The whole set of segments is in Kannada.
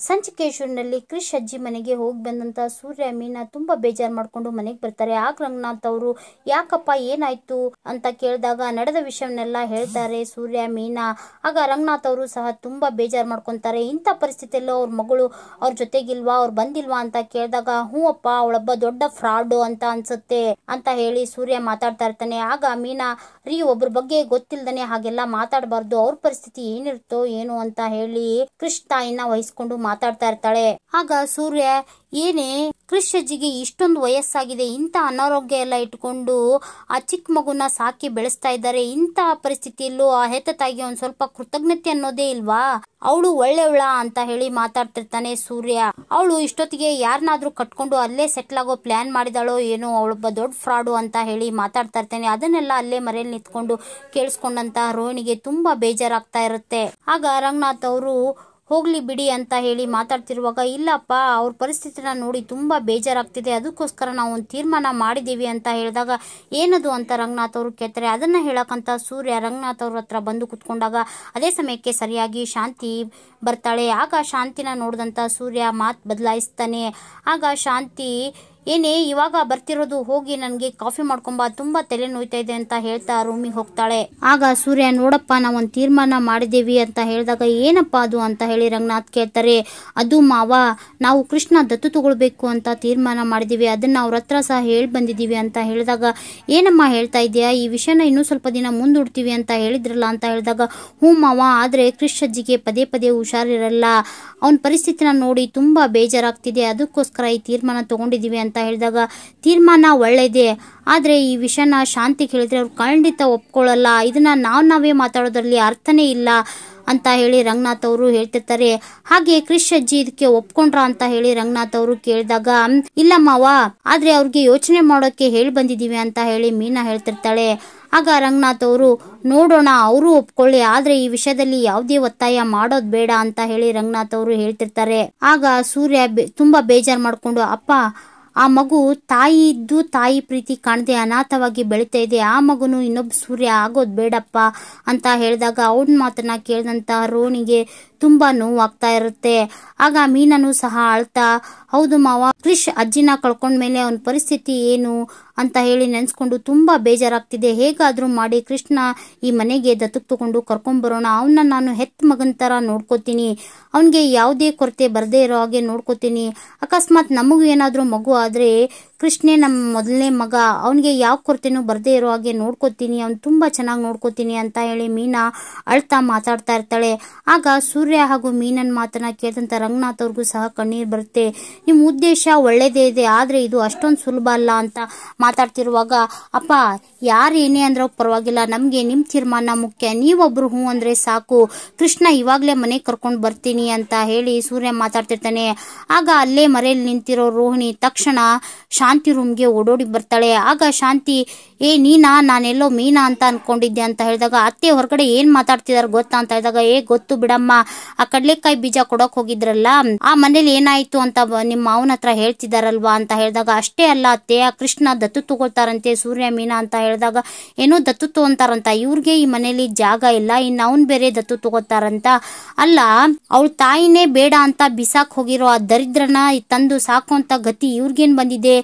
ಸಂಚಿಕೆ ಶುರುವಿನಲ್ಲಿ ಕ್ರಿಶ್ ಅಜ್ಜಿ ಮನೆಗೆ ಹೋಗಿ ಬಂದಂತ ಸೂರ್ಯ ಮೀನಾ ತುಂಬಾ ಬೇಜಾರು ಮಾಡ್ಕೊಂಡು ಮನೆಗೆ ಬರ್ತಾರೆ. ಆಗ ರಂಗನಾಥ್ ಅವರು ಯಾಕಪ್ಪ ಏನಾಯ್ತು ಅಂತ ಕೇಳಿದಾಗ ನಡೆದ ವಿಷಯವನ್ನೆಲ್ಲ ಹೇಳ್ತಾರೆ ಸೂರ್ಯ ಮೀನಾ. ಆಗ ರಂಗನಾಥ್ ಅವರು ಸಹ ತುಂಬಾ ಬೇಜಾರು ಮಾಡ್ಕೊಂತಾರೆ. ಇಂಥ ಪರಿಸ್ಥಿತಿಯಲ್ಲೂ ಅವ್ರ ಮಗಳು ಅವ್ರ ಜೊತೆಗಿಲ್ವಾ, ಅವ್ರು ಬಂದಿಲ್ವಾ ಅಂತ ಕೇಳಿದಾಗ ಹ್ಞೂ ಅಪ್ಪ ಅವಳೊಬ್ಬ ದೊಡ್ಡ ಫ್ರಾಡ್ ಅಂತ ಅನ್ಸುತ್ತೆ ಅಂತ ಹೇಳಿ ಸೂರ್ಯ ಮಾತಾಡ್ತಾ ಇರ್ತಾನೆ. ಆಗ ಮೀನಾ ರೀ ಒಬ್ರ ಬಗ್ಗೆ ಗೊತ್ತಿಲ್ದನೆ ಹಾಗೆಲ್ಲ ಮಾತಾಡಬಾರ್ದು, ಅವ್ರ ಪರಿಸ್ಥಿತಿ ಏನಿರುತ್ತೋ ಏನು ಅಂತ ಹೇಳಿ ಕ್ರಿಶ್ ತಾಯಿನ ವಹಿಸ್ಕೊಂಡು ಮಾತಾಡ್ತಾ ಇರ್ತಾಳೆ. ಆಗ ಸೂರ್ಯ ಏನೇ ಕ್ರಿಶ್ ಅಜ್ಜಿಗೆ ಇಷ್ಟೊಂದು ವಯಸ್ಸಾಗಿದೆ, ಇಂಥ ಅನಾರೋಗ್ಯ ಎಲ್ಲ ಇಟ್ಕೊಂಡು ಆ ಚಿಕ್ಕ ಮಗುನ ಸಾಕಿ ಬೆಳೆಸ್ತಾ ಇದ್ದಾರೆ. ಇಂಥ ಪರಿಸ್ಥಿತಿಯಲ್ಲೂ ಆ ಹೆತ್ತ ತಾಯಿಗೆ ಒಂದ್ ಸ್ವಲ್ಪ ಕೃತಜ್ಞತೆ ಅನ್ನೋದೇ ಇಲ್ವಾ, ಅವಳು ಒಳ್ಳೆಯವಳ ಅಂತ ಹೇಳಿ ಮಾತಾಡ್ತಿರ್ತಾನೆ ಸೂರ್ಯ. ಅವಳು ಇಷ್ಟೊತ್ತಿಗೆ ಯಾರನ್ನಾದ್ರೂ ಕಟ್ಕೊಂಡು ಅಲ್ಲೇ ಸೆಟ್ಲ್ ಆಗೋ ಪ್ಲಾನ್ ಮಾಡಿದಾಳೋ ಏನೋ, ಅವಳೊಬ್ಬ ದೊಡ್ಡ ಫ್ರಾಡು ಅಂತ ಹೇಳಿ ಮಾತಾಡ್ತಾ ಇರ್ತಾನೆ. ಅದನ್ನೆಲ್ಲ ಅಲ್ಲೇ ಮರೆಯಲ್ಲಿ ನಿಂತ್ಕೊಂಡು ಕೇಳಿಸ್ಕೊಂಡಂತ ರೋಹಿಣಿಗೆ ತುಂಬಾ ಬೇಜಾರಾಗ್ತಾ ಇರುತ್ತೆ. ಆಗ ರಂಗನಾಥ್ ಅವರು ಹೋಗ್ಲಿ ಬಿಡಿ ಅಂತ ಹೇಳಿ ಮಾತಾಡ್ತಿರುವಾಗ ಇಲ್ಲಪ್ಪ ಅವ್ರ ಪರಿಸ್ಥಿತಿನ ನೋಡಿ ತುಂಬಾ ಬೇಜಾರಾಗ್ತಿದೆ, ಅದಕ್ಕೋಸ್ಕರ ನಾವು ಒಂದು ತೀರ್ಮಾನ ಮಾಡಿದೀವಿ ಅಂತ ಹೇಳಿದಾಗ ಏನದು ಅಂತ ರಂಗನಾಥ್ ಅವರು ಕೇಳ್ತಾರೆ. ಅದನ್ನ ಹೇಳಕ್ಕಂತ ಸೂರ್ಯ ರಂಗನಾಥ್ ಅವ್ರ ಹತ್ರ ಬಂದು ಕುತ್ಕೊಂಡಾಗ ಅದೇ ಸಮಯಕ್ಕೆ ಸರಿಯಾಗಿ ಶಾಂತಿ ಬರ್ತಾಳೆ. ಆಗ ಶಾಂತಿನ ನೋಡಿದಂತ ಸೂರ್ಯ ಮಾತು ಬದಲಾಯಿಸ್ತಾನೆ. ಆಗ ಶಾಂತಿ ಏನೇ ಇವಾಗ ಬರ್ತಿರೋದು, ಹೋಗಿ ನನ್ಗೆ ಕಾಫಿ ಮಾಡ್ಕೊಂಬ, ತುಂಬಾ ತಲೆ ನೋಯ್ತಾ ಇದೆ ಅಂತ ಹೇಳ್ತಾ ರೂಮಿಗೆ ಹೋಗ್ತಾಳೆ. ಆಗ ಸೂರ್ಯ ನೋಡಪ್ಪ ನಾವೊಂದು ತೀರ್ಮಾನ ಮಾಡಿದೇವಿ ಅಂತ ಹೇಳಿದಾಗ ಏನಪ್ಪಾ ಅದು ಅಂತ ಹೇಳಿ ರಂಗನಾಥ್ ಕೇಳ್ತಾರೆ. ಅದು ಮಾವ ನಾವು ಕೃಷ್ಣ ದತ್ತು ತಗೊಳ್ಬೇಕು ಅಂತ ತೀರ್ಮಾನ ಮಾಡಿದೀವಿ, ಅದನ್ನ ಅವ್ರ ಹತ್ರ ಸಹ ಹೇಳಿ ಬಂದಿದೀವಿ ಅಂತ ಹೇಳಿದಾಗ ಏನಮ್ಮ ಹೇಳ್ತಾ ಇದೆಯಾ, ಈ ವಿಷಯನ ಇನ್ನೂ ಸ್ವಲ್ಪ ದಿನ ಮುಂದೂಡ್ತೀವಿ ಅಂತ ಹೇಳಿದ್ರಲ್ಲ ಅಂತ ಹೇಳಿದಾಗ ಹ್ಞೂ ಮಾವ, ಆದ್ರೆ ಕ್ರಿಶ್ ಅಜ್ಜಿಗೆ ಪದೇ ಪದೇ ಹುಷಾರಿರಲ್ಲ, ಅವನ ಪರಿಸ್ಥಿತಿನ ನೋಡಿ ತುಂಬಾ ಬೇಜಾರಾಗ್ತಿದೆ, ಅದಕ್ಕೋಸ್ಕರ ಈ ತೀರ್ಮಾನ ತಗೊಂಡಿದೀವಿ ಅಂತ ಹೇಳಿದಾಗ ತೀರ್ಮಾನ ಒಳ್ಳೆಯದೇ, ಆದ್ರೆ ಈ ವಿಷಯನ ಶಾಂತಿ ಹೇಳಿದ್ರೆ ಅವ್ರು ಖಂಡಿತ ಒಪ್ಕೊಳ್ಳಲ್ಲ, ಇದನ್ನ ನಾವೇ ಮಾತಾಡೋದ್ರಲ್ಲಿ ಅರ್ಥನೇ ಇಲ್ಲ ಅಂತ ಹೇಳಿ ರಂಗನಾಥ್ ಅವರು ಹೇಳ್ತಿರ್ತಾರೆ. ಹಾಗೆ ಕ್ರಿಶ್ ಅಜ್ಜಿ ಇದಕ್ಕೆ ಒಪ್ಕೊಂಡ್ರ ಅಂತ ಹೇಳಿ ರಂಗನಾಥ್ ಅವರು ಕೇಳಿದಾಗ ಇಲ್ಲ ಮಾವ, ಆದ್ರೆ ಅವ್ರಿಗೆ ಯೋಚನೆ ಮಾಡೋಕೆ ಹೇಳಿ ಬಂದಿದೀವಿ ಅಂತ ಹೇಳಿ ಮೀನಾ ಹೇಳ್ತಿರ್ತಾಳೆ. ಆಗ ರಂಗನಾಥ್ ಅವರು ನೋಡೋಣ ಅವರು ಒಪ್ಕೊಳ್ಳಿ, ಆದ್ರೆ ಈ ವಿಷಯದಲ್ಲಿ ಯಾವುದೇ ಒತ್ತಾಯ ಮಾಡೋದ್ ಬೇಡ ಅಂತ ಹೇಳಿ ರಂಗನಾಥ್ ಅವರು ಹೇಳ್ತಿರ್ತಾರೆ. ಆಗ ಸೂರ್ಯ ತುಂಬಾ ಬೇಜಾರು ಮಾಡ್ಕೊಂಡು ಅಪ್ಪ ಆ ಮಗು ತಾಯಿ ಇದ್ದು ತಾಯಿ ಪ್ರೀತಿ ಕಾಣದೆ ಅನಾಥವಾಗಿ ಬೆಳಿತಾ ಇದೆ, ಆ ಮಗುನು ಇನ್ನೊಬ್ಬ ಸೂರ್ಯ ಆಗೋದ್ ಬೇಡಪ್ಪ ಅಂತ ಹೇಳಿದಾಗ ಅವನ ಮಾತನ್ನ ಕೇಳಿದಂತ ರೋಣಿಗೆ ತುಂಬಾ ನೋವಾಗ್ತಾ ಇರುತ್ತೆ. ಆಗ ಮೀನನು ಸಹ ಅಳ್ತಾ ಹೌದು ಮಾವ, ಕ್ರಿಶ್ ಅಜ್ಜಿನ ಕಳ್ಕೊಂಡ್ಮೇಲೆ ಅವನ ಪರಿಸ್ಥಿತಿ ಏನು ಅಂತ ಹೇಳಿ ನೆನ್ಸ್ಕೊಂಡು ತುಂಬಾ ಬೇಜಾರಾಗ್ತಿದೆ, ಹೇಗಾದ್ರೂ ಮಾಡಿ ಕೃಷ್ಣ ಈ ಮನೆಗೆ ದತ್ತಕ್ ತಗೊಂಡು ಕರ್ಕೊಂಡ್ಬರೋಣ, ಅವನ್ನ ನಾನು ಹೆತ್ ಮಗನ್ ತರ ನೋಡ್ಕೋತೀನಿ, ಅವನ್ಗೆ ಯಾವುದೇ ಕೊರತೆ ಬರದೇ ಇರೋ ಹಾಗೆ ನೋಡ್ಕೋತೀನಿ, ಅಕಸ್ಮಾತ್ ನಮಗೂ ಏನಾದ್ರೂ ಮಗು ಆದ್ರೆ ಕೃಷ್ಣೇ ನಮ್ಮ ಮೊದಲನೇ ಮಗ, ಅವನಿಗೆ ಯಾವ ಕೊರತೆನೂ ಬರದೇ ಇರೋ ಹಾಗೆ ನೋಡ್ಕೋತೀನಿ, ಅವ್ನು ತುಂಬಾ ಚೆನ್ನಾಗಿ ನೋಡ್ಕೋತೀನಿ ಅಂತ ಹೇಳಿ ಮೀನಾ ಅಳ್ತಾ ಮಾತಾಡ್ತಾ ಇರ್ತಾಳೆ. ಆಗ ಸೂರ್ಯ ಹಾಗೂ ಮೀನನ್ ಮಾತನ್ನ ಕೇಳಿದಂತ ರಂಗನಾಥ್ ಅವ್ರಿಗೂ ಸಹ ಕಣ್ಣೀರ್ ಬರುತ್ತೆ. ನಿಮ್ ಉದ್ದೇಶ ಒಳ್ಳೇದೇ ಇದೆ, ಆದ್ರೆ ಇದು ಅಷ್ಟೊಂದು ಸುಲಭ ಅಲ್ಲ ಅಂತ ಮಾತಾಡ್ತಿರುವಾಗ ಅಪ್ಪ ಯಾರು ಏನೇ ಅಂದ್ರೂ ಪರವಾಗಿಲ್ಲ, ನಮ್ಗೆ ನಿಮ್ ತೀರ್ಮಾನ ಮುಖ್ಯ, ನೀವೊಬ್ರು ಹ್ಞೂ ಅಂದ್ರೆ ಸಾಕು, ಕೃಷ್ಣ ಇವಾಗ್ಲೇ ಮನೆ ಕರ್ಕೊಂಡ್ ಬರ್ತೀನಿ ಅಂತ ಹೇಳಿ ಸೂರ್ಯ ಮಾತಾಡ್ತಿರ್ತಾನೆ. ಆಗ ಅಲ್ಲೇ ಮರೆಯಲ್ಲಿ ನಿಂತಿರೋ ರೋಹಿಣಿ ತಕ್ಷಣ ಶಾಂತಿ ರೂಮ್ಗೆ ಓಡೋಡಿ ಬರ್ತಾಳೆ. ಆಗ ಶಾಂತಿ ನೀನಾ, ನಾನೆಲ್ಲೋ ಮೀನಾ ಅಂತ ಅನ್ಕೊಂಡಿದ್ದೆ ಅಂತ ಹೇಳಿದಾಗ ಅತ್ತೆ ಹೊರಗಡೆ ಏನ್ ಮಾತಾಡ್ತಿದಾರ ಗೊತ್ತಾ ಅಂತ ಹೇಳಿದಾಗ ಗೊತ್ತು ಬಿಡಮ್ಮ, ಆ ಕಡ್ಲೆಕಾಯಿ ಬೀಜ ಕೊಡಕ್ ಹೋಗಿದ್ರಲ್ಲ ಆ ಮನೇಲಿ ಏನಾಯ್ತು ಅಂತ ನಿಮ್ಮ ಮಾವನ ಹತ್ರ ಹೇಳ್ತಿದಾರಲ್ವಾ ಅಂತ ಹೇಳಿದಾಗ ಅಷ್ಟೇ ಅಲ್ಲ ಅತ್ತೆ, ಆ ಕೃಷ್ಣ ದತ್ತು ತಗೊಳ್ತಾರಂತೆ ಸೂರ್ಯ ಮೀನಾ ಅಂತ ಹೇಳಿದಾಗ ಏನೋ ದತ್ತು ತಗೊಂತಾರಂತ, ಇವ್ರಿಗೆ ಈ ಮನೇಲಿ ಜಾಗ ಇಲ್ಲ, ಇನ್ನು ಅವ್ನ್ ಬೇರೆ ದತ್ತು ತಗೋತಾರಂತ, ಅಲ್ಲ ಅವಳ ತಾಯಿನೇ ಬೇಡ ಅಂತ ಬಿಸಾಕ್ ಹೋಗಿರೋ ಆ ದರಿದ್ರನ ತಂದು ಸಾಕುವಂತ ಗತಿ ಇವ್ರಿಗೇನ್ ಬಂದಿದೆ,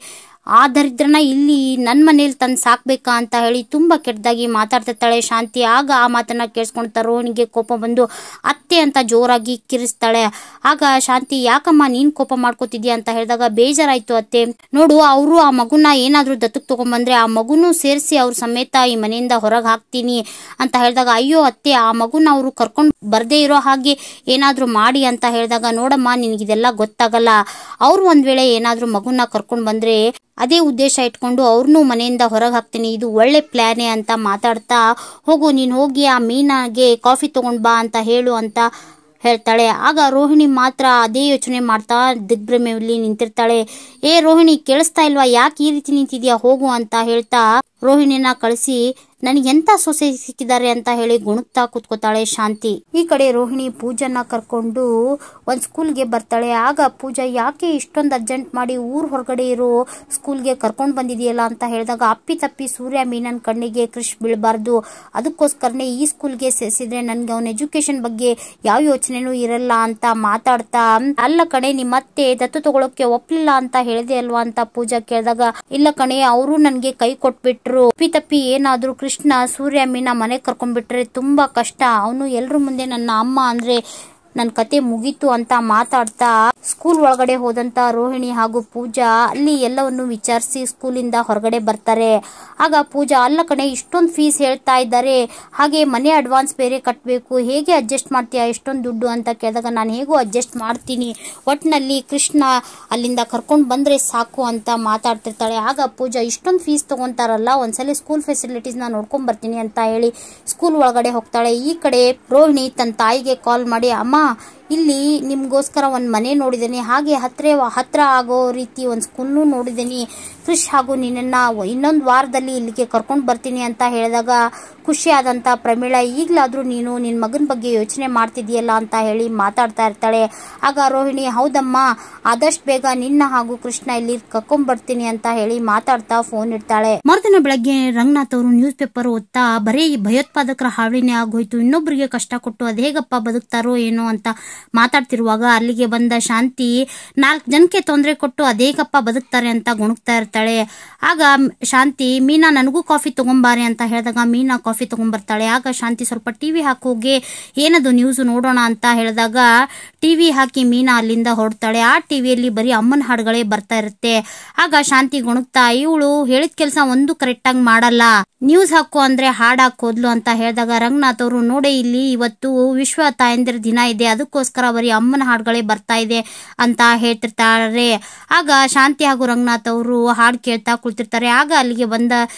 ಆ ದರಿದ್ರನ ಇಲ್ಲಿ ನನ್ ಮನೇಲಿ ತಂದು ಸಾಕ್ಬೇಕಾ ಅಂತ ಹೇಳಿ ತುಂಬಾ ಕೆಟ್ಟದಾಗಿ ಮಾತಾಡ್ತಿರ್ತಾಳೆ ಶಾಂತಿ. ಆಗ ಆ ಮಾತನ್ನ ಕೇಳಿಸ್ಕೊಂತ ರೋಹಿಣಿಗೆ ಕೋಪ ಬಂದು ಅತ್ತೆ ಅಂತ ಜೋರಾಗಿ ಕಿರಿಸ್ತಾಳೆ. ಆಗ ಶಾಂತಿ ಯಾಕಮ್ಮ ನೀನ್ ಕೋಪ ಮಾಡ್ಕೋತಿದ್ಯಾ ಅಂತ ಹೇಳಿದಾಗ ಬೇಜಾರಾಯ್ತು ಅತ್ತೆ, ನೋಡು ಅವರು ಆ ಮಗುನ ಏನಾದ್ರೂ ದತ್ತಕ್ ತಗೊಂಡ್ಬಂದ್ರೆ ಆ ಮಗುನು ಸೇರಿಸಿ ಅವ್ರ ಸಮೇತ ಈ ಮನೆಯಿಂದ ಹೊರಗೆ ಹಾಕ್ತೀನಿ ಅಂತ ಹೇಳಿದಾಗ ಅಯ್ಯೋ ಅತ್ತೆ, ಆ ಮಗುನ ಅವರು ಕರ್ಕೊಂಡ್ ಬರ್ದೇ ಇರೋ ಹಾಗೆ ಏನಾದ್ರೂ ಮಾಡಿ ಅಂತ ಹೇಳಿದಾಗ ನೋಡಮ್ಮ ನಿನ್ಗಿದೆಲ್ಲ ಗೊತ್ತಾಗಲ್ಲ, ಅವ್ರು ಒಂದ್ ವೇಳೆ ಏನಾದ್ರೂ ಮಗುನ ಕರ್ಕೊಂಡ್ ಬಂದ್ರೆ ಅದೇ ಉದ್ದೇಶ ಇಟ್ಕೊಂಡು ಅವ್ರನ್ನೂ ಮನೆಯಿಂದ ಹೊರಗೆ ಹಾಕ್ತೀನಿ, ಇದು ಒಳ್ಳೆ ಪ್ಲಾನೇ ಅಂತ ಮಾತಾಡ್ತಾ ಹೋಗು ನೀನ್ ಹೋಗಿ ಆ ಮೀನಾಗೆ ಕಾಫಿ ತಗೊಂಡ್ ಬಾ ಅಂತ ಹೇಳು ಅಂತ ಹೇಳ್ತಾಳೆ. ಆಗ ರೋಹಿಣಿ ಮಾತ್ರ ಅದೇ ಯೋಚನೆ ಮಾಡ್ತಾ ದಿಗ್ಭ್ರಮೆಯಲ್ಲಿ ನಿಂತಿರ್ತಾಳೆ. ರೋಹಿಣಿ ಕೇಳಿಸ್ತಾ ಇಲ್ವಾ, ಯಾಕೆ ಈ ರೀತಿ ನಿಂತಿದ್ಯಾ ಹೋಗು ಅಂತ ಹೇಳ್ತಾ ರೋಹಿಣಿನ ಕಳಿಸಿ ನನಗೆಂತ ಸೊಸೆ ಸಿಕ್ಕಿದ್ದಾರೆ ಅಂತ ಹೇಳಿ ಗುಣುಕ್ತಾ ಕೂತ್ಕೋತಾಳೆ ಶಾಂತಿ. ಈ ಕಡೆ ರೋಹಿಣಿ ಪೂಜಾನ ಕರ್ಕೊಂಡು ಒಂದ್ ಸ್ಕೂಲ್ಗೆ ಬರ್ತಾಳೆ. ಆಗ ಪೂಜಾ ಯಾಕೆ ಇಷ್ಟೊಂದು ಅರ್ಜೆಂಟ್ ಮಾಡಿ ಊರ್ ಹೊರಗಡೆ ಇರೋ ಸ್ಕೂಲ್ಗೆ ಕರ್ಕೊಂಡ್ ಬಂದಿದೆಯಲ್ಲ ಅಂತ ಹೇಳಿದಾಗ ಅಪ್ಪಿ ತಪ್ಪಿ ಸೂರ್ಯ ಮೀನನ್ ಕಣ್ಣಿಗೆ ಕ್ರಿಶ್ ಬೀಳಬಾರ್ದು, ಅದಕ್ಕೋಸ್ಕರನೇ ಈ ಸ್ಕೂಲ್ಗೆ ಸೇರಿಸಿದ್ರೆ ನನ್ಗೆ ಅವನ ಎಜುಕೇಶನ್ ಬಗ್ಗೆ ಯಾವ ಯೋಚನೆನೂ ಇರಲ್ಲ ಅಂತ ಮಾತಾಡ್ತಾ, ಅಲ್ಲ ಕಣೆ ನಿಮ್ಮತ್ತೆ ದತ್ತು ತಗೊಳಕ್ಕೆ ಒಪ್ಲಿಲ್ಲ ಅಂತ ಹೇಳಿದೆ ಅಲ್ವಾ ಅಂತ ಪೂಜಾ ಕೇಳಿದಾಗ, ಇಲ್ಲ ಕಣೆ ಅವರು ನನ್ಗೆ ಕೈ ಕೊಟ್ಬಿಟ್ರು, ಅಪ್ಪಿ ತಪ್ಪಿ ಏನಾದ್ರು ಕೃಷ್ಣ ಸೂರ್ಯ ಮೀನ ಮನೆಗೆ ಕರ್ಕೊಂಡ್ಬಿಟ್ರೆ ತುಂಬಾ ಕಷ್ಟ, ಅವನು ಎಲ್ರ ಮುಂದೆ ನನ್ನ ಅಮ್ಮ ಅಂದ್ರೆ ನನ್ನ ಕತೆ ಮುಗೀತು ಅಂತ ಮಾತಾಡ್ತಾ ಸ್ಕೂಲ್ ಒಳಗಡೆ ಹೋದಂತ ರೋಹಿಣಿ ಹಾಗೂ ಪೂಜಾ ಅಲ್ಲಿ ಎಲ್ಲವನ್ನು ವಿಚಾರಿಸಿ ಸ್ಕೂಲಿಂದ ಹೊರಗಡೆ ಬರ್ತಾರೆ. ಆಗ ಪೂಜಾ, ಅಲ್ಲ ಕಣೆ ಇಷ್ಟೊಂದು ಫೀಸ್ ಹೇಳ್ತಾ ಇದ್ದಾರೆ, ಹಾಗೆ ಮನೆ ಅಡ್ವಾನ್ಸ್ ಬೇರೆ ಕಟ್ಟಬೇಕು, ಹೇಗೆ ಅಡ್ಜಸ್ಟ್ ಮಾಡ್ತೀಯಾ ಇಷ್ಟೊಂದು ದುಡ್ಡು ಅಂತ ಕೇಳಿದಾಗ, ನಾನು ಹೇಗೂ ಅಡ್ಜಸ್ಟ್ ಮಾಡ್ತೀನಿ, ಒಟ್ಟಿನಲ್ಲಿ ಕೃಷ್ಣ ಅಲ್ಲಿಂದ ಕರ್ಕೊಂಡು ಬಂದ್ರೆ ಸಾಕು ಅಂತ ಮಾತಾಡ್ತಿರ್ತಾಳೆ. ಆಗ ಪೂಜಾ, ಇಷ್ಟೊಂದು ಫೀಸ್ ತಗೊಂತಾರಲ್ಲ, ಒಂದ್ಸಲಿ ಸ್ಕೂಲ್ ಫೆಸಿಲಿಟೀಸ್ ನ ನೋಡ್ಕೊಂಡ್ ಬರ್ತೀನಿ ಅಂತ ಹೇಳಿ ಸ್ಕೂಲ್ ಒಳಗಡೆ ಹೋಗ್ತಾಳೆ. ಈ ಕಡೆ ರೋಹಿಣಿ ತನ್ನ ತಾಯಿಗೆ ಕಾಲ್ ಮಾಡಿ, ಅಮ್ಮ ಇಲ್ಲಿ ನಿಮ್ಗೋಸ್ಕರ ಒಂದ್ ಮನೆ ನೋಡಿದ್ದೀನಿ, ಹಾಗೆ ಹತ್ರ ಆಗೋ ರೀತಿ ಒಂದ್ ಸ್ಕೂಲ್ನು ನೋಡಿದ್ದೀನಿ, ಕ್ರಿಶ್ ಹಾಗೂ ನಿನ್ನ ಇನ್ನೊಂದು ವಾರದಲ್ಲಿ ಇಲ್ಲಿಗೆ ಕರ್ಕೊಂಡು ಬರ್ತೀನಿ ಅಂತ ಹೇಳಿದಾಗ ಖುಷಿ ಆದಂತ ಪ್ರಮೀಳಾ, ಈಗ್ಲಾದ್ರೂ ನೀನು ನಿನ್ ಮಗನ ಬಗ್ಗೆ ಯೋಚನೆ ಮಾಡ್ತಿದ್ಯಲ್ಲ ಅಂತ ಹೇಳಿ ಮಾತಾಡ್ತಾ ಇರ್ತಾಳೆ. ಆಗ ರೋಹಿಣಿ, ಹೌದಮ್ಮ ಆದಷ್ಟು ಬೇಗ ನಿನ್ನ ಹಾಗೂ ಕೃಷ್ಣ ಇಲ್ಲಿ ಕರ್ಕೊಂಡ್ ಬರ್ತೀನಿ ಅಂತ ಹೇಳಿ ಮಾತಾಡ್ತಾ ಫೋನ್ ಇಡ್ತಾಳೆ. ಮರುದಿನ ಬೆಳಗ್ಗೆ ರಂಗನಾಥ್ ಅವರು ನ್ಯೂಸ್ ಪೇಪರ್ ಓದ್ತಾ, ಬರೀ ಭಯೋತ್ಪಾದಕರ ಹಾವಳಿನೇ ಆಗೋಯ್ತು, ಇನ್ನೊಬ್ರಿಗೆ ಕಷ್ಟ ಕೊಟ್ಟು ಅದೇಗಪ್ಪ ಬದುಕ್ತಾರೋ ಏನೋ ಅಂತ ಮಾತಾಡ್ತಿರುವಾಗ ಅಲ್ಲಿಗೆ ಬಂದ ಶಾಂತಿ 4 ಜನಕ್ಕೆ ತೊಂದರೆ ಕೊಟ್ಟು ಅದೇಗಪ್ಪ ಬದುಕ್ತಾರೆ ಅಂತ ಗುಣುಕ್ತಾ ಇರ್ತಾಳೆ. ಆಗ ಶಾಂತಿ, ಮೀನಾ ನನಗೂ ಕಾಫಿ ತಗೊಂಬಾರೆ ಅಂತ ಹೇಳಿದಾಗ ಮೀನಾ ಕಾಫಿ ತಗೊಂಡ್ಬರ್ತಾಳೆ. ಆಗ ಶಾಂತಿ, ಸ್ವಲ್ಪ ಟಿವಿ ಹಾಕೋಗೆ ಏನದು ನ್ಯೂಸ್ ನೋಡೋಣ ಅಂತ ಹೇಳಿದಾಗ ಟಿವಿ ಹಾಕಿ ಮೀನಾ ಅಲ್ಲಿಂದ ಹೊರಡ್ತಾಳೆ. ಆ ಟಿವಿಯಲ್ಲಿ ಬರೀ ಅಮ್ಮನ ಹಾಡುಗಳೇ ಬರ್ತಾ ಇರುತ್ತೆ. ಆಗ ಶಾಂತಿ ಗುಣುಕ್ತಾ, ಇವಳು ಹೇಳಿದ ಕೆಲಸ ಒಂದು ಕರೆಕ್ಟ್ ಆಗಿ ಮಾಡಲ್ಲ, ನ್ಯೂಸ್ ಹಾಕು ಅಂದ್ರೆ ಹಾಡ್ ಹಾಕೋದ್ಲು ಅಂತ ಹೇಳಿದಾಗ ರಂಗನಾಥ್ ಅವರು, ನೋಡಿ ಇಲ್ಲಿ ಇವತ್ತು ವಿಶ್ವ ತಾಯಂದಿರ ದಿನ ಇದೆ, ಅದಕ್ಕೋಸ್ಕರ ಬರೀ ಅಮ್ಮನ ಹಾಡುಗಳೇ ಬರ್ತಾ ಇದೆ ಅಂತ ಹೇಳ್ತಿರ್ತಾರೆ. ಆಗ ಶಾಂತಿ ಹಾಗೂ ರಂಗನಾಥ್ ಅವರು ಹಾಡು ಕೇಳ್ತಾ ಕುಳಿತಿರ್ತಾರೆ. ಆಗ ಅಲ್ಲಿಗೆ ಬಂದ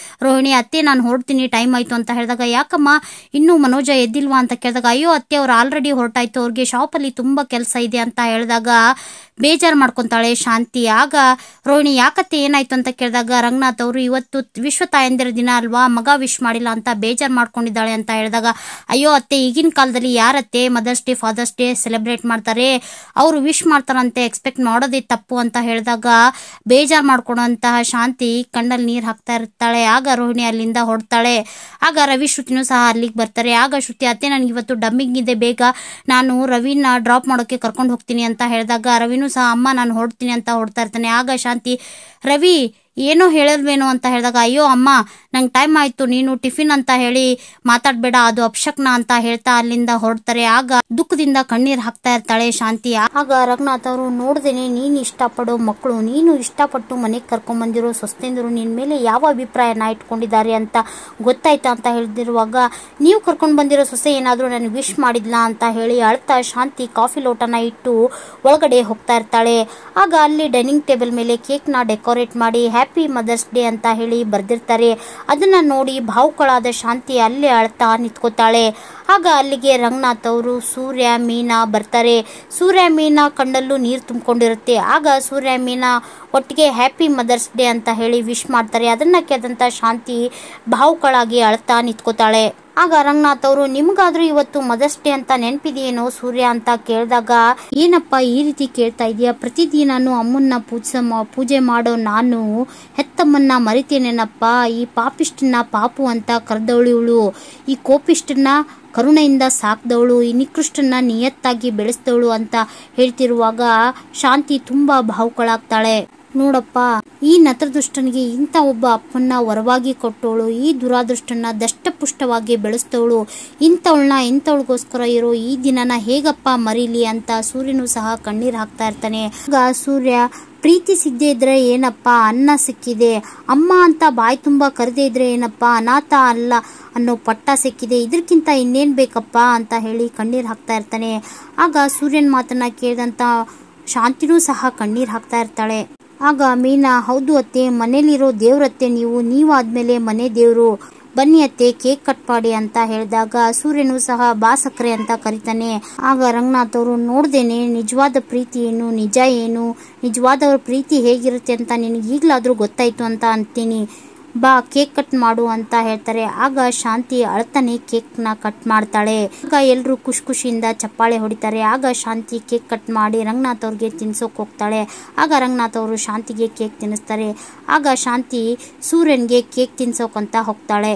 ರೋಹಿಣಿ, ಅತ್ತೆ ನಾನು ಹೊರಡ್ತೀನಿ, ಟೈಮ್ ಆಯ್ತು ಅಂತ ಹೇಳಿದಾಗ, ಯಾಕಮ್ಮ ಇನ್ನೂ ಮನೋಜ ಎದ್ದಿಲ್ವಾ ಅಂತ ಕೇಳಿದಾಗ, ಅಯ್ಯೋ ಅತ್ತೆ ಅವ್ರು ಆಲ್ರೆಡಿ ಹೊರಟಾಯ್ತು, ಅವ್ರಿಗೆ ಶಾಪ್ ಅಲ್ಲಿ ತುಂಬಾ ಕೆಲಸ ಇದೆ ಅಂತ ಹೇಳಿದಾಗ ಬೇಜಾರು ಮಾಡ್ಕೊಂತಾಳೆ ಶಾಂತಿ. ಆಗ ರೋಹಿಣಿ, ಯಾಕತ್ತೆ ಏನಾಯ್ತು ಅಂತ ಕೇಳಿದಾಗ ರಂಗನಾಥ್ ಅವರು, ಇವತ್ತು ವಿಶ್ವ ತಾಯಂದಿರ ದಿನ ಅಲ್ವಾ, ಮಗ ವಿಶ್ ಮಾಡಿಲ್ಲ ಅಂತ ಬೇಜಾರು ಮಾಡ್ಕೊಂಡಿದ್ದಾಳೆ ಅಂತ ಹೇಳಿದಾಗ, ಅಯ್ಯೋ ಅತ್ತೆ ಈಗಿನ ಕಾಲದಲ್ಲಿ ಯಾರತ್ತೆ Mother's Day Father's Day celebrate ಮಾಡ್ತಾರೆ, ಅವರು ವಿಶ್ ಮಾಡ್ತಾರಂತೆ ಎಕ್ಸ್ಪೆಕ್ಟ್ ಮಾಡೋದೇ ತಪ್ಪು ಅಂತ ಹೇಳಿದಾಗ ಬೇಜಾರು ಮಾಡ್ಕೊಳಂತಹ ಶಾಂತಿ ಕಣ್ಣಲ್ಲಿ ನೀರು ಹಾಕ್ತಾ ಇರ್ತಾಳೆ. ಆಗ ರೋಹಿಣಿ ಅಲ್ಲಿಂದ ಹೊರಡ್ತಾಳೆ. ಆಗ ರವಿ ಶ್ರುತಿನೂ ಸಹ ಅಲ್ಲಿಗೆ ಬರ್ತಾರೆ. ಆಗ ಶ್ರುತಿ, ಅತ್ತೆ ನನಗೆ ಇವತ್ತು ಡಬ್ಬಿಂಗ್ ಇದೆ, ಬೇಗ ನಾನು ರವಿನ ಡ್ರಾಪ್ ಮಾಡೋಕೆ ಕರ್ಕೊಂಡು ಹೋಗ್ತೀನಿ ಅಂತ ಹೇಳಿದಾಗ ರವಿನೂ ಸಹ, ಅಮ್ಮ ನಾನು ಹೊರಡ್ತೀನಿ ಅಂತ ಹೊರಡ್ತಾ ಇರ್ತಾನೆ. ಆಗ ಶಾಂತಿ, ರವಿ ಏನೋ ಹೇಳಲ್ವೇನೋ ಅಂತ ಹೇಳಿದಾಗ, ಅಯ್ಯೋ ಅಮ್ಮ ನಂಗೆ ಟೈಮ್ ಆಯ್ತು, ನೀನು ಟಿಫಿನ್ ಅಂತ ಹೇಳಿ ಮಾತಾಡ್ಬೇಡ, ಅದು ಅಪಶಕ್ನ ಅಂತ ಹೇಳ್ತಾ ಅಲ್ಲಿಂದ ಹೊರಡ್ತಾರೆ. ಆಗ ದುಃಖದಿಂದ ಕಣ್ಣೀರ್ ಹಾಕ್ತಾ ಇರ್ತಾಳೆ ಶಾಂತಿ. ಆಗ ರಂಗನಾಥ್ ಅವರು, ನೋಡ್ದೇನೆ ನೀನು ಇಷ್ಟಪಡೋ ಮಕ್ಕಳು, ನೀನು ಇಷ್ಟಪಟ್ಟು ಮನೆಗೆ ಕರ್ಕೊಂಡ್ ಬಂದಿರೋ ಸೊಸೆಂದರು ನಿನ್ ಮೇಲೆ ಯಾವ ಅಭಿಪ್ರಾಯನ ಇಟ್ಕೊಂಡಿದ್ದಾರೆ ಅಂತ ಗೊತ್ತಾಯ್ತಾ ಅಂತ ಹೇಳ್ದಿರುವಾಗ, ನೀವು ಕರ್ಕೊಂಡ್ ಬಂದಿರೋ ಸೊಸೆ ಏನಾದ್ರು ನನಗೆ ವಿಶ್ ಮಾಡಿದ್ಲ ಅಂತ ಹೇಳಿ ಅಳ್ತಾ ಶಾಂತಿ ಕಾಫಿ ಲೋಟನ ಇಟ್ಟು ಒಳಗಡೆ ಹೋಗ್ತಾ ಇರ್ತಾಳೆ. ಆಗ ಅಲ್ಲಿ ಡೈನಿಂಗ್ ಟೇಬಲ್ ಮೇಲೆ ಕೇಕ್ ನ ಡೆಕೋರೇಟ್ ಮಾಡಿ ಹ್ಯಾಪಿ ಮದರ್ಸ್ ಡೇ ಅಂತ ಹೇಳಿ ಬರ್ದಿರ್ತಾರೆ. ಅದನ್ನ ನೋಡಿ ಭಾವುಕಳಾದ ಶಾಂತಿ ಅಲ್ಲೇ ಅಳ್ತಾ ನಿಂತ್ಕೋತಾಳೆ. ಆಗ ಅಲ್ಲಿಗೆ ರಂಗನಾಥ್ ಅವರು ಸೂರ್ಯ ಮೀನಾ ಬರ್ತಾರೆ. ಸೂರ್ಯ ಮೀನಾ ಕಣ್ಣಲ್ಲೂ ನೀರು ತುಂಬಿಕೊಂಡಿರುತ್ತೆ. ಆಗ ಸೂರ್ಯ ಮೀನಾ ಒಟ್ಟಿಗೆ ಹ್ಯಾಪಿ ಮದರ್ಸ್ ಡೇ ಅಂತ ಹೇಳಿ ವಿಶ್ ಮಾಡ್ತಾರೆ. ಅದನ್ನ ಕೇಳಿದಂತ ಶಾಂತಿ ಭಾವುಕಳಾಗಿ ಅಳ್ತಾ ನಿಂತ್ಕೋತಾಳೆ. ಆಗ ರಂಗನಾಥ್ ಅವರು, ನಿಮ್ಗಾದ್ರೂ ಇವತ್ತು ಮದರ್ಸ್ ಡೇ ಅಂತ ನೆನಪಿದೆಯೇನೋ ಸೂರ್ಯ ಅಂತ ಕೇಳಿದಾಗ, ಏನಪ್ಪ ಈ ರೀತಿ ಕೇಳ್ತಾ ಇದೀಯಾ, ಪ್ರತಿದಿನಾನು ಅಮ್ಮನ್ನ ಪೂಜೆ ಮಾಡೋ ನಾನು ಹೆತ್ತಮ್ಮನ್ನ ಮರಿತೇನೇನಪ್ಪ, ಈ ಪಾಪಿಷ್ಟನ್ನ ಪಾಪು ಅಂತ ಕರೆದವಳು, ಈ ಕೋಪಿಷ್ಟನ್ನ ಕರುಣೆಯಿಂದ ಸಾಕ್ದವಳು, ಈ ನಿಕೃಷ್ಟನ್ನ ನಿಯತ್ತಾಗಿ ಬೆಳೆಸ್ದವಳು ಅಂತ ಹೇಳ್ತಿರುವಾಗ ಶಾಂತಿ ತುಂಬಾ ಭಾವುಕಳಾಗ್ತಾಳೆ. ನೋಡಪ್ಪ, ಈ ನತದೃಷ್ಟನಿಗೆ ಇಂಥ ಒಬ್ಬ ಅಪ್ಪನ್ನ ವರವಾಗಿ ಕೊಟ್ಟವಳು, ಈ ದುರಾದೃಷ್ಟನ್ನ ದಷ್ಟಪುಷ್ಟವಾಗಿ ಬೆಳೆಸ್ತವಳು, ಇಂಥವಳಿಗೋಸ್ಕರ ಇರೋ ಈ ದಿನನ ಹೇಗಪ್ಪ ಮರೀಲಿ ಅಂತ ಸೂರ್ಯನು ಸಹ ಕಣ್ಣೀರ್ ಹಾಕ್ತಾ ಇರ್ತಾನೆ. ಆಗ ಸೂರ್ಯ, ಪ್ರೀತಿ ಸಿಗದೆ ಇದ್ರೆ ಏನಪ್ಪ, ಅನ್ನ ಸಿಕ್ಕಿದೆ, ಅಮ್ಮ ಅಂತ ಬಾಯಿ ತುಂಬಾ ಕರೆದೇ ಇದ್ರೆ ಏನಪ್ಪ, ಅನಾಥ ಅಲ್ಲ ಅನ್ನೋ ಪಟ್ಟ ಸಿಕ್ಕಿದೆ, ಇದಕ್ಕಿಂತ ಇನ್ನೇನ್ ಬೇಕಪ್ಪ ಅಂತ ಹೇಳಿ ಕಣ್ಣೀರ್ ಹಾಕ್ತಾ ಇರ್ತಾನೆ. ಆಗ ಸೂರ್ಯನ್ ಮಾತನ್ನ ಕೇಳಿದಂತ ಶಾಂತಿನೂ ಸಹ ಕಣ್ಣೀರ್ ಹಾಕ್ತಾ ಇರ್ತಾಳೆ. ಆಗ ಮೀನಾ, ಹೌದು ಅತ್ತೆ, ಮನೇಲಿರೋ ದೇವ್ರತ್ತೆ ನೀವಾದ್ಮೇಲೆ ಮನೆ ದೇವ್ರು, ಬನ್ನಿ ಅತ್ತೆ ಕೇಕ್ ಕಟ್ ಮಾಡಿ ಅಂತ ಹೇಳಿದಾಗ ಸೂರ್ಯನು ಸಹ ಬಾ ಸಕ್ರೆ ಅಂತ ಕರಿತಾನೆ. ಆಗ ರಂಗನಾಥ್ ಅವರು, ನೋಡ್ದೇನೆ ನಿಜವಾದ ಪ್ರೀತಿ ಏನು, ನಿಜ ಏನು, ನಿಜವಾದವ್ರ ಪ್ರೀತಿ ಹೇಗಿರುತ್ತೆ ಅಂತ ನಿನಗೆ ಈಗ್ಲಾದ್ರೂ ಗೊತ್ತಾಯ್ತು ಅಂತ ಅಂತೀನಿ. ಬಾ ಕೇಕ್ ಕಟ್ ಮಾಡು ಅಂತ ಹೇಳ್ತಾರೆ. ಆಗ ಶಾಂತಿ ಅಳ್ತಾನೆ ಕೇಕ್ನ ಕಟ್ ಮಾಡ್ತಾಳೆ. ಆಗ ಎಲ್ರು ಖುಷಿಯಿಂದ ಚಪ್ಪಾಳೆ ಹೊಡಿತಾರೆ. ಆಗ ಶಾಂತಿ ಕೇಕ್ ಕಟ್ ಮಾಡಿ ರಂಗನಾಥ್ ಅವ್ರಿಗೆ ತಿನ್ಸೋಕ್ ಹೋಗ್ತಾಳೆ. ಆಗ ರಂಗನಾಥ್ ಅವರು ಶಾಂತಿಗೆ ಕೇಕ್ ತಿನ್ನಿಸ್ತಾರೆ. ಆಗ ಶಾಂತಿ ಸೂರ್ಯನ್ಗೆ ಕೇಕ್ ತಿನ್ಸೋಕಂತ ಹೋಗ್ತಾಳೆ.